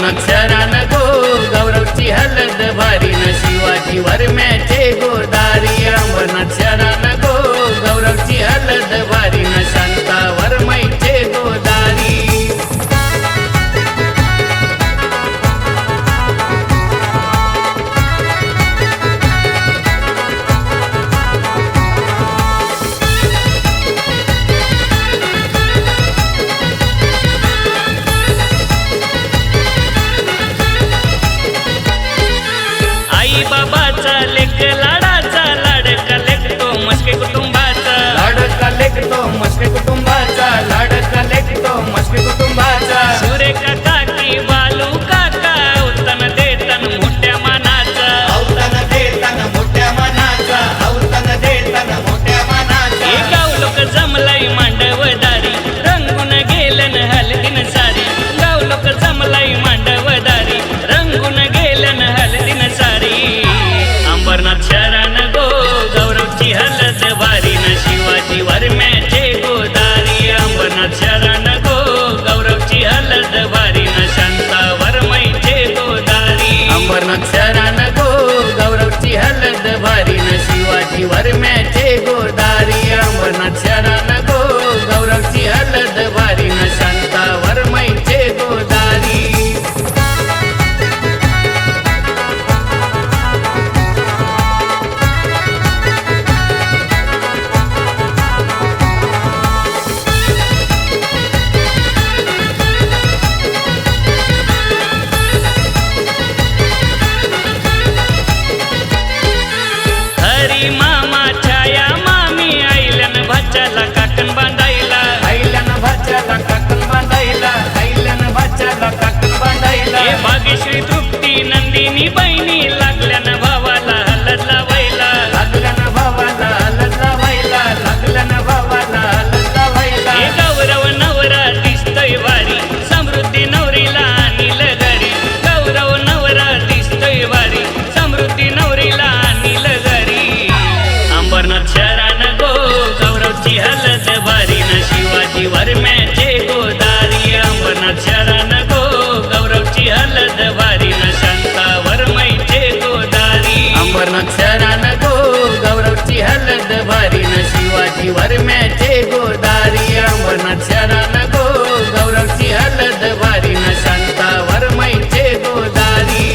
अंबरनाथ शरण गो गौरवची हलद भारी न शिवाजी वरम्याचे गोदारी अंबरनाथ शरण गो गौरवची हलद भारी न शांता वरमईचे गोदारी बाबाचा लेख लाडाचा लाडका लेखतो मस्के कुटुंबाचा लाडका लेखतो मस्के कुटुंबाचा लाडका लेखतो मस्के कुटुंबाचा सुरेखा काकी बालू काका अवतन देतन मोठ्या मानाचा अवतन देतन मोठ्या मानाचा अवतन देतन मोठ्या मानाचा हे गाव लोक जमलाई मांडवदारी रंगून गेलन हलदीन सारी गाव लोक जमलाई मांडवदारी रंगून गेलन हलदीन सारी अंबरनाथ शरण गो गौरवची हलद भारी न शिवाजी वरम्याचे गोदारी अंबरनाथ शरण गो गौरवची हलद भारी न शांता वरमईचे गोदारी अंबरनाथ शरण गो गौरवची हलद भारी न शिवाजी वरम्याचे गोदारी अंबरनाथ शरण गो गौरवची हलद भारी न शांता वरमईचे गोदारी मामा छाया मामी आईलन भाच्याला काकण बांधायला आईलन भाच्याला काकण बांधायला आईलन भाच्याला काकण बांधायला हे भाग्यश्री तृप्ती नंदिनी बहिणी लागल्यान भावाला हलद लावायला लागल्यान भावाला हलद लावायला लागल्यान भावाला हलद लावायला हे गौरव नवरा दिसतोय वारी समृद्धी नवरीला आणील घरी गौरव नवरा दिसतोय वारी समृद्धी नवरीला आणील घरी अंबरनाथ शरण गो गौरवची हलद भारी न शिवाजी वरम्याचे गोदारी अंबरनाथ शरण गो गौरवची हलद भारी न शांता वरमईचे गोदारी अंबरनाथ शरण गो गौरवची हलद भारी न शिवाजी वरम्याचे गोदारी अंबरनाथ शरण गो गौरवची हलद भारी न शांता वरमईचे गोदारी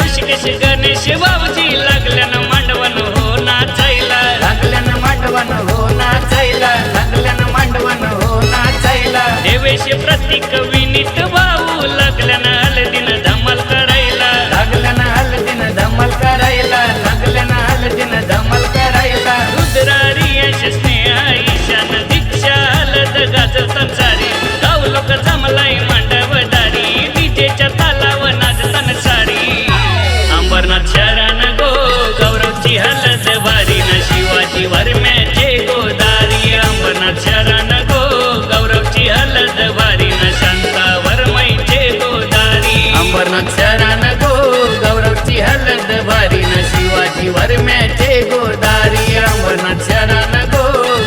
ऋषिकेश गणेश बाबूजी लागल्यान मांडवन हो नाचायला लागल्यान मांडवन हो नाचायला लागल्यान मांडवन हो नाचायला देवेश प्रतीक विनीत भाऊ लागल्यान हलदीन धमाल करायला लागल्यान हलदीन धमाल करायला लागल्यान हलदीन धमाल करायला रुद्रारी यश स्नेहा ईशान दीक्षा हलद गाजवतन सारी गाव लोक जमलाई मांडवदारी डीजेच्या तालाव नाचतन सारी अंबरनाथ शरण गो गौरवची हलद भारी न शिवाजी वरम्याचे गोदारी अंबरनाथ शरण गो गौरवची हलद भारी न शांता वरमईचे गोदारी अंबरनाथ शरण गो गौरवची हलद भारी न शिवाजी वरम्याचे गोदारी अंबरनाथ शरण गो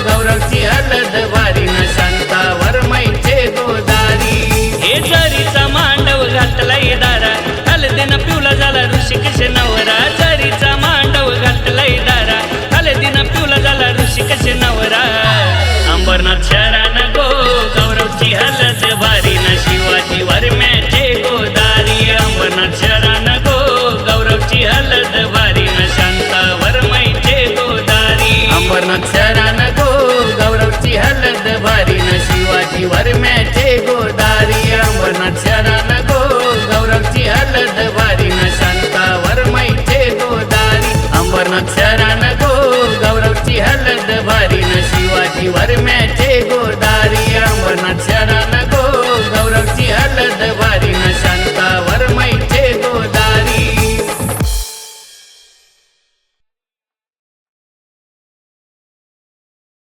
गौरवची हलद भारी न शांता वरमईचे गोदारी हे जरीचा मांडव घातलाय दारा हलदीन पिवला झाला ऋषिकेश नवरा जरीचा मांडव घातलाय दारा हलदीन पिवला झाला ऋषिकेश नवरा अंबरनाथ शरण